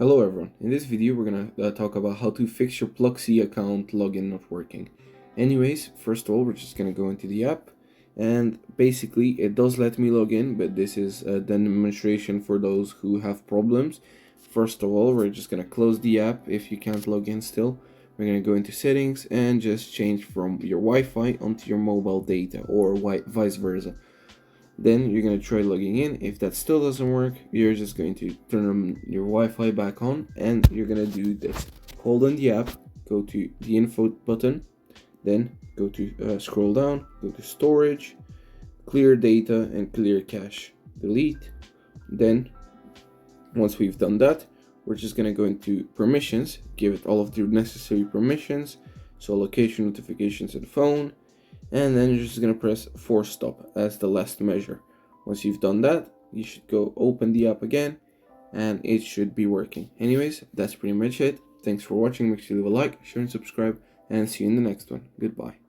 Hello everyone, in this video we're gonna talk about how to fix your Pluxee account login not working. Anyways, first of all we're just gonna go into the app, and basically it does let me log in, but this is a demonstration for those who have problems. First of all, we're just gonna close the app if you can't log in still. We're gonna go into settings and just change from your Wi-Fi onto your mobile data, or vice versa. Then you're going to try logging in. If that still doesn't work, you're just going to turn your Wi-Fi back on, and you're going to do this. Hold on the app, go to the info button, then go to scroll down, go to storage, clear data and clear cache, delete. Then once we've done that, we're just going to go into permissions, give it all of the necessary permissions, so location notifications and phone, and then you're just going to press force stop as the last measure. Once you've done that, you should go open the app again and it should be working. Anyways, that's pretty much it. Thanks for watching. Make sure you leave a like, share and subscribe, and see you in the next one. Goodbye.